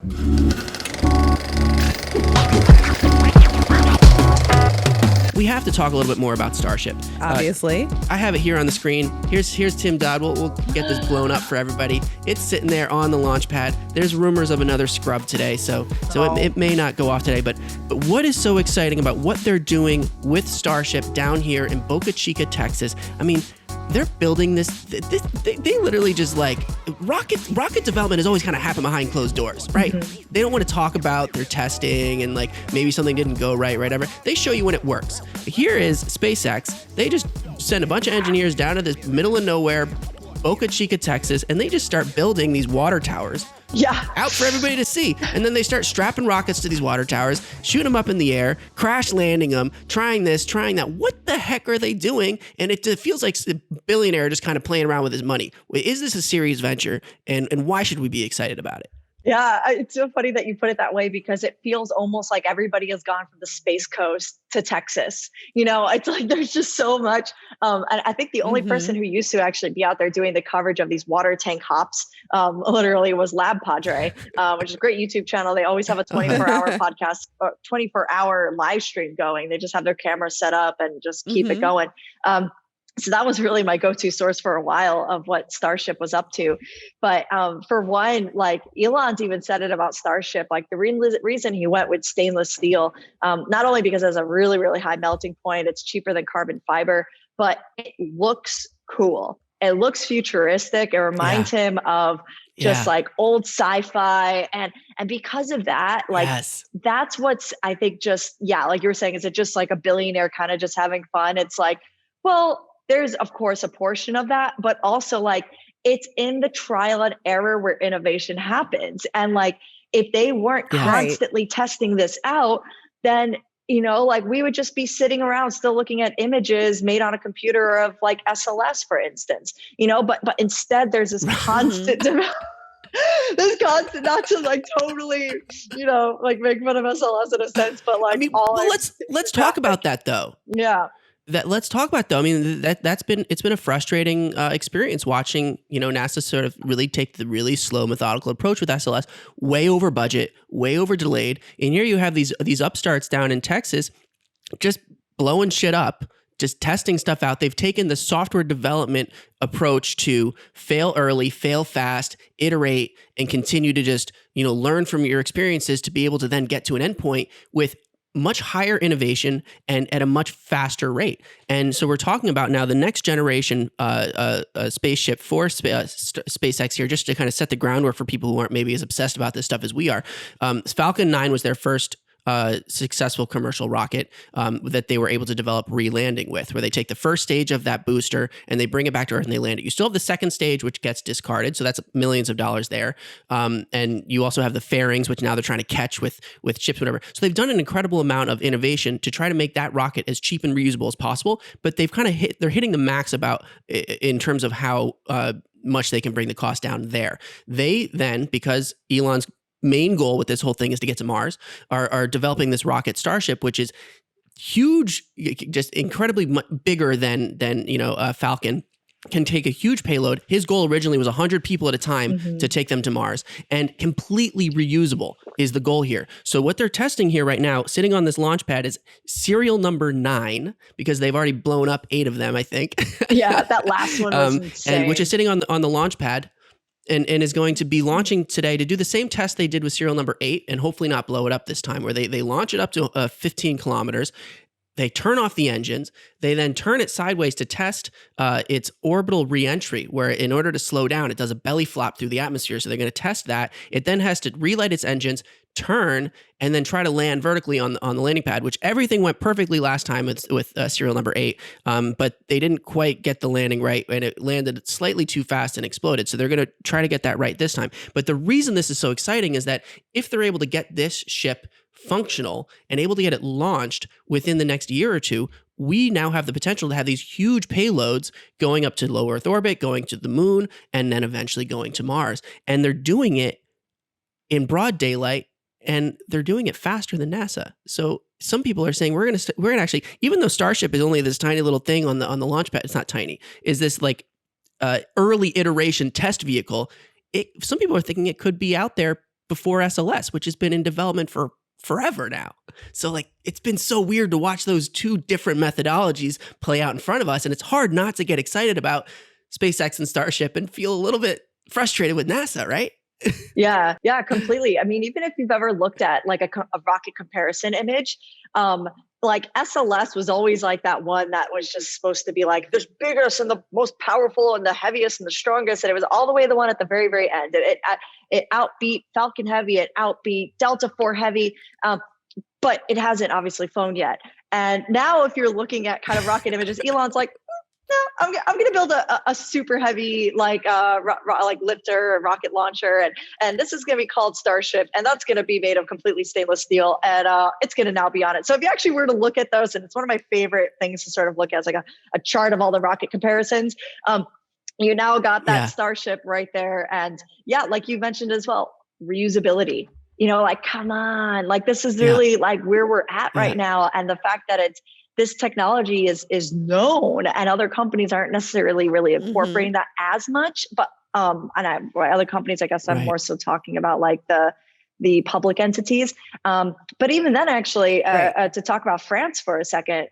We have to talk a little bit more about Starship. Obviously. I have it here on the screen. Here's Tim Dodd. We'll get this blown up for everybody. It's sitting there on the launch pad. There's rumors of another scrub today, so it may not go off today. But what is so exciting about what they're doing with Starship down here in Boca Chica, Texas? I mean, they're building this. They literally just like rocket development has always kind of happened behind closed doors, right? Mm-hmm. They don't want to talk about their testing and like maybe something didn't go right, whatever. They show you when it works. Here is SpaceX. They just send a bunch of engineers down to this middle of nowhere, Boca Chica, Texas, and they just start building these water towers. Yeah. Out for everybody to see. And then they start strapping rockets to these water towers, shoot them up in the air, crash landing them, trying this, trying that. What the heck are they doing? And it feels like a billionaire just kind of playing around with his money. Is this a serious venture? And why should we be excited about it? Yeah, it's so funny that you put it that way because it feels almost like everybody has gone from the Space Coast to Texas. You know, it's like there's just so much. And I think the only person who used to actually be out there doing the coverage of these water tank hops literally was Lab Padre, which is a great YouTube channel. They always have a 24-hour podcast, or 24-hour live stream going. They just have their camera set up and just keep it going. So that was really my go-to source for a while of what Starship was up to. But for one, like Elon's even said it about Starship, like the reason he went with stainless steel, not only because it has a really, really high melting point, it's cheaper than carbon fiber, but it looks cool. It looks futuristic. It reminds him of just like old sci-fi. And because of that, like that's what's, I think just, like you were saying, is it just like a billionaire kind of just having fun? It's like, well, there's of course a portion of that, but also like it's in the trial and error where innovation happens. And like, if they weren't constantly testing this out, then, you know, like we would just be sitting around still looking at images made on a computer of like SLS, for instance, you know, but instead there's this constant this constant, not to like totally, you know, like make fun of SLS in a sense, but like, I mean, let's talk about that though. Yeah. Let's talk about though. I mean, it's been a frustrating experience watching, you know, NASA sort of really take the really slow, methodical approach with SLS, way over budget, way over delayed. And here you have these upstarts down in Texas, just blowing shit up, just testing stuff out. They've taken the software development approach to fail early, fail fast, iterate, and continue to just, you know, learn from your experiences to be able to then get to an endpoint with much higher innovation and at a much faster rate. And so we're talking about now the next generation spaceship for SpaceX here, just to kind of set the groundwork for people who aren't maybe as obsessed about this stuff as we are. Falcon 9 was their first successful commercial rocket that they were able to develop re-landing with, where they take the first stage of that booster and they bring it back to Earth and they land it. You still have the second stage, which gets discarded, so that's millions of dollars there. And you also have the fairings, which now they're trying to catch with chips, whatever. So they've done an incredible amount of innovation to try to make that rocket as cheap and reusable as possible. But they've kind of they're hitting the max about in terms of how much they can bring the cost down there. They then, because Elon's main goal with this whole thing is to get to Mars, are developing this rocket Starship, which is huge, just incredibly bigger than you know, Falcon. Can take a huge payload. His goal originally was 100 people at a time to take them to Mars, and completely reusable is the goal here. So what they're testing here right now, sitting on this launch pad, is serial number 9, because they've already blown up 8 of them, I think. Yeah, that last one was insane. And which is sitting on the launch pad. And is going to be launching today to do the same test they did with serial number 8, and hopefully not blow it up this time, where they launch it up to 15 kilometers. They turn off the engines. They then turn it sideways to test its orbital reentry, where in order to slow down, it does a belly flop through the atmosphere. So they're going to test that. It then has to relight its engines, turn, and then try to land vertically on the landing pad, which everything went perfectly last time with serial number 8. But they didn't quite get the landing right, and it landed slightly too fast and exploded. So they're going to try to get that right this time. But the reason this is so exciting is that if they're able to get this ship functional and able to get it launched within the next year or two, we now have the potential to have these huge payloads going up to low Earth orbit, going to the moon, and then eventually going to Mars. And they're doing it in broad daylight, and they're doing it faster than NASA. So some people are saying we're gonna actually, even though Starship is only this tiny little thing on the launch pad, it's not tiny, is this like early iteration test vehicle. Some people are thinking it could be out there before SLS, which has been in development for forever now. So like, it's been so weird to watch those two different methodologies play out in front of us. And it's hard not to get excited about SpaceX and Starship and feel a little bit frustrated with NASA, right? Yeah, completely. I mean, even if you've ever looked at like a rocket comparison image, like SLS was always like that one that was just supposed to be like the biggest and the most powerful and the heaviest and the strongest. And it was all the way the one at the very, very end. It outbeat Falcon Heavy, it outbeat Delta IV Heavy, but it hasn't obviously flown yet. And now if you're looking at kind of rocket images, Elon's like, no, I'm going to build a super heavy like lifter, or rocket launcher, and this is going to be called Starship, and that's going to be made of completely stainless steel, and it's going to now be on it. So if you actually were to look at those, and it's one of my favorite things to sort of look at, as like a chart of all the rocket comparisons. You now got that Starship right there, and like you mentioned as well, reusability. Like come on, like this is really like where we're at right now, and the fact that this technology is known and other companies aren't necessarily really incorporating that as much, but other companies, I guess I'm more so talking about like the public entities. But even then actually, to talk about France for a second.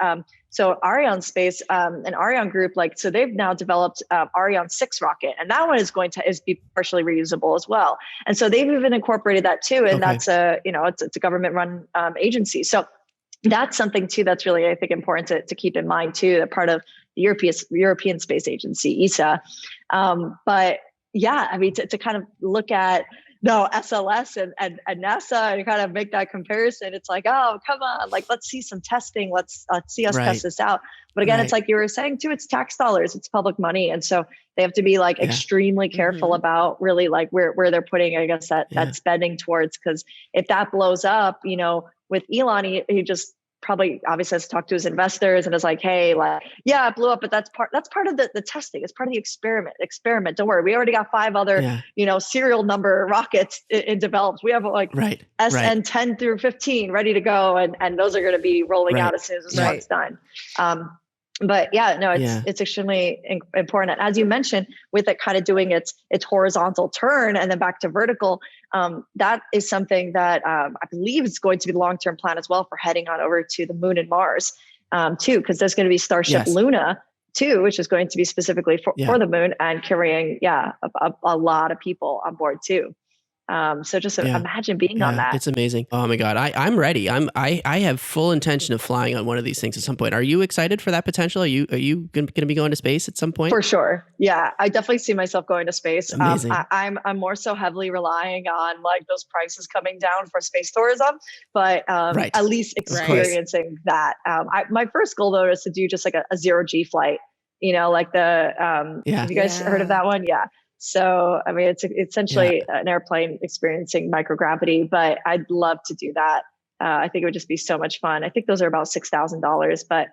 So Ariane Space, and Ariane Group, so they've now developed Ariane 6 rocket, and that one is going to be partially reusable as well. And so they've even incorporated that too. And that's it's a government run agency. So that's something too that's really, I think, important to keep in mind too, that part of the European Space Agency, ESA. But I mean, to kind of look at SLS and NASA and kind of make that comparison, it's like, oh, come on, like let's see some testing, let's see us test this out. But again, it's like you were saying too, it's tax dollars, it's public money, and so they have to be like extremely careful about really like where they're putting, I guess, that spending towards, because if that blows up, with Elon, he just probably obviously has to talk to his investors and is like, hey, like, it blew up, but that's part of the testing. It's part of the experiment. Don't worry. We already got 5 other, serial number rockets in developed. We have like SN 10 through 15 ready to go. And those are going to be rolling out as soon as this one's done. But it's extremely important. And as you mentioned, with it kind of doing its horizontal turn and then back to vertical, that is something that I believe is going to be the long-term plan as well for heading on over to the moon and Mars too, because there's going to be Starship Luna too, which is going to be specifically for the moon and carrying a lot of people on board too. So just imagine being on that. It's amazing. Oh my God. I'm ready. I have full intention of flying on one of these things at some point. Are you excited for that potential? Are you going to be going to space at some point? For sure. Yeah. I definitely see myself going to space. Amazing. I'm more so heavily relying on like those prices coming down for space tourism, but at least experiencing that. My first goal though is to do just like a 0G flight, like have you guys heard of that one? Yeah. So, I mean, it's essentially an airplane experiencing microgravity, but I'd love to do that. I think it would just be so much fun. I think those are about $6,000, but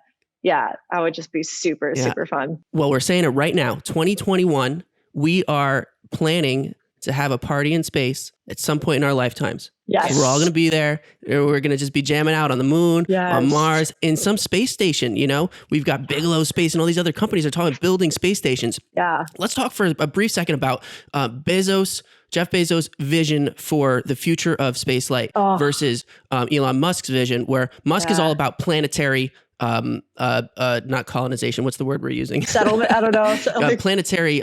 I would just be super fun. Well, we're saying it right now, 2021, we are planning to have a party in space at some point in our lifetimes. Yes. So we're all going to be there. We're going to just be jamming out on the moon, on Mars, in some space station. We've got Bigelow Space and all these other companies are talking about building space stations. Yeah. Let's talk for a brief second about Jeff Bezos' vision for the future of spaceflight versus Elon Musk's vision, where Musk is all about planetary, not colonization. What's the word we're using? Settlement. I don't know. Planetary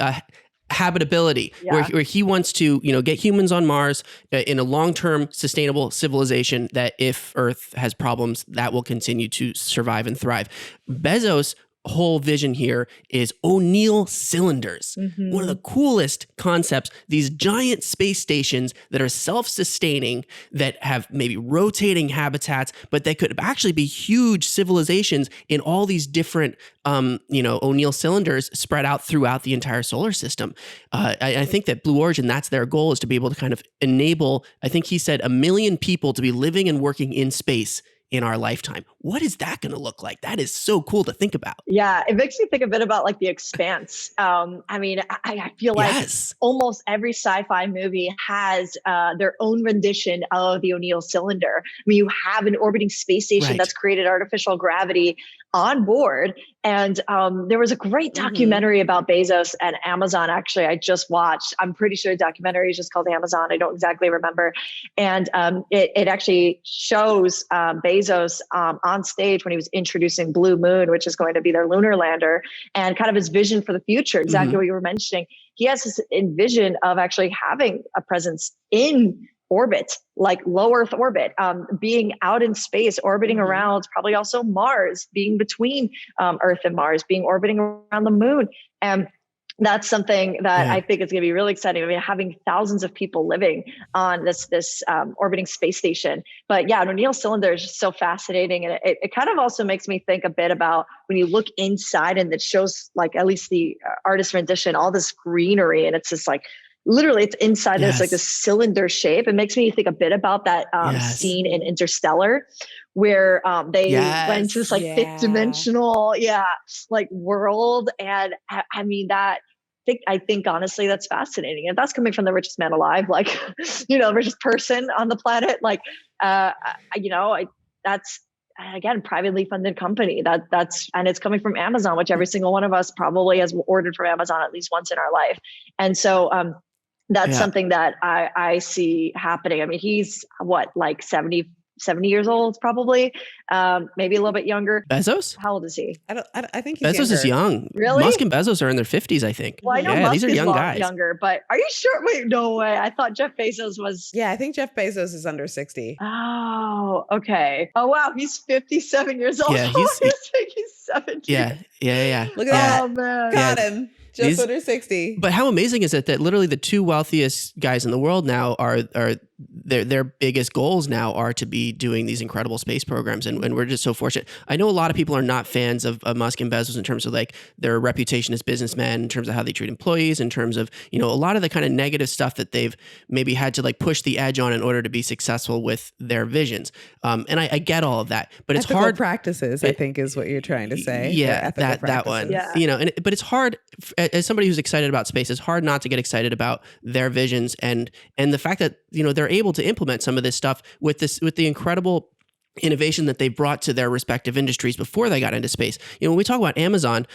habitability, where he wants to, get humans on Mars in a long-term sustainable civilization that if Earth has problems, that will continue to survive and thrive. Bezos' whole vision here is O'Neill cylinders. Mm-hmm. One of the coolest concepts, these giant space stations that are self-sustaining, that have maybe rotating habitats, but they could actually be huge civilizations in all these different O'Neill cylinders spread out throughout the entire solar system. I think that Blue Origin, that's their goal, is to be able to kind of enable, I think he said, 1 million people to be living and working in space in our lifetime. What is that going to look like? That is so cool to think about. Yeah, it makes me think a bit about like The Expanse. I mean, I feel like almost every sci-fi movie has their own rendition of the O'Neill cylinder. I mean, you have an orbiting space station that's created artificial gravity on board, And there was a great documentary about Bezos and Amazon. Actually, I just watched. I'm pretty sure the documentary is just called Amazon. I don't exactly remember. And it actually shows Bezos on stage when he was introducing Blue Moon, which is going to be their lunar lander, and kind of his vision for the future. Exactly what you were mentioning. He has this vision of actually having a presence in orbit, like low Earth orbit, being out in space, orbiting around, probably also Mars, being between Earth and Mars, being orbiting around the moon. And that's something that I think is going to be really exciting. I mean, having thousands of people living on this orbiting space station. But yeah, an O'Neill cylinder is just so fascinating. And it kind of also makes me think a bit about when you look inside and it shows, like, at least the artist rendition, all this greenery. And it's just like, literally it's inside this like this cylinder shape. It makes me think a bit about that scene in Interstellar where they went into this like fifth dimensional like world. And I mean, I think honestly that's fascinating. And that's coming from the richest man alive, like, richest person on the planet. Like, that's, again, privately funded company and it's coming from Amazon, which every single one of us probably has ordered from Amazon at least once in our life. And so, that's something that I see happening. I mean, he's like 70 years old, probably, maybe a little bit younger. Bezos? How old is he? I think he's Bezos younger. Is young. Really? Musk and Bezos are in their 50s, I think. Well, I know Musk these are is young guys. younger, but are you sure? Wait, no way. I thought Jeff Bezos was. Yeah, I think Jeff Bezos is under 60. Oh, okay. Oh, wow. He's 57 years old. Yeah, he's 70. Yeah. Look at that. Oh, man. Got him. Just under 60. But how amazing is it that literally the two wealthiest guys in the world now are their biggest goals now are to be doing these incredible space programs. And we're just so fortunate. I know a lot of people are not fans of Musk and Bezos in terms of like their reputation as businessmen, in terms of how they treat employees, in terms of, a lot of the kind of negative stuff that they've maybe had to like push the edge on in order to be successful with their visions. And I get all of that, but it's ethical hard practices, I think is what you're trying to say. Yeah, that one. Yeah. But it's hard as somebody who's excited about space, it's hard not to get excited about their visions and the fact that, they're able to implement some of this stuff with the incredible innovation that they brought to their respective industries before they got into space. When we talk about Amazon,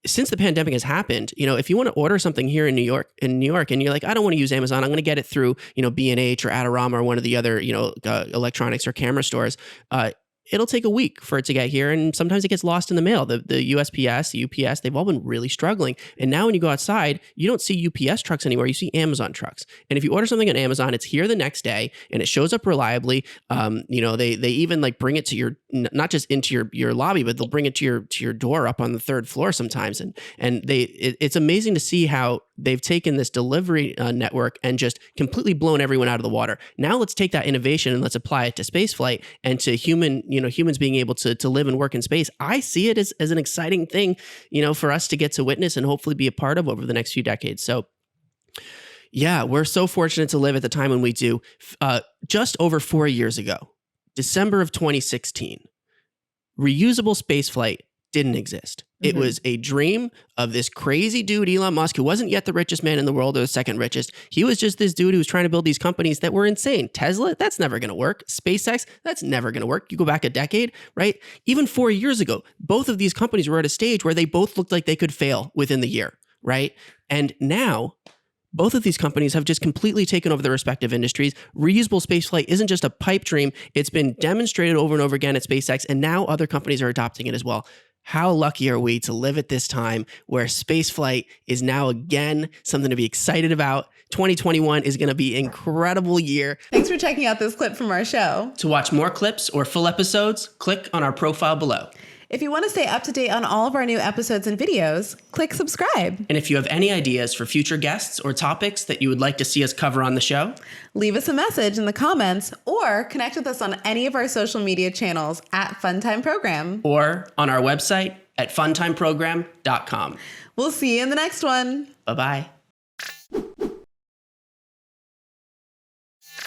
since the pandemic has happened, if you want to order something here in New York, and you're like, I don't want to use Amazon, I'm going to get it through, B&H or Adorama or one of the other, electronics or camera stores. It'll take a week for it to get here, and sometimes it gets lost in the mail. The USPS, the UPS, they've all been really struggling. And now when you go outside, you don't see UPS trucks anymore. You see Amazon trucks. And if you order something on Amazon, it's here the next day, and it shows up reliably. They even like bring it to your, not just into your lobby, but they'll bring it to your door up on the third floor sometimes. And it's amazing to see how they've taken this delivery network and just completely blown everyone out of the water. Now let's take that innovation and let's apply it to spaceflight and to humans being able to live and work in space. I see it as an exciting thing, for us to get to witness and hopefully be a part of over the next few decades. So yeah, we're so fortunate to live at the time when we do. Just over 4 years ago, December of 2016, reusable spaceflight didn't exist. It was a dream of this crazy dude, Elon Musk, who wasn't yet the richest man in the world or the second richest. He was just this dude who was trying to build these companies that were insane. Tesla, that's never going to work. SpaceX, that's never going to work. You go back a decade, right? Even 4 years ago, both of these companies were at a stage where they both looked like they could fail within the year, right? And now both of these companies have just completely taken over their respective industries. Reusable spaceflight isn't just a pipe dream. It's been demonstrated over and over again at SpaceX, and now other companies are adopting it as well. How lucky are we to live at this time where spaceflight is now again something to be excited about? 2021 is going to be an incredible year. Thanks for checking out this clip from our show. To watch more clips or full episodes, click on our profile below. If you want to stay up to date on all of our new episodes and videos, click subscribe. And if you have any ideas for future guests or topics that you would like to see us cover on the show, leave us a message in the comments or connect with us on any of our social media channels at Funtime Program. Or on our website at funtimeprogram.com. We'll see you in the next one. Bye-bye.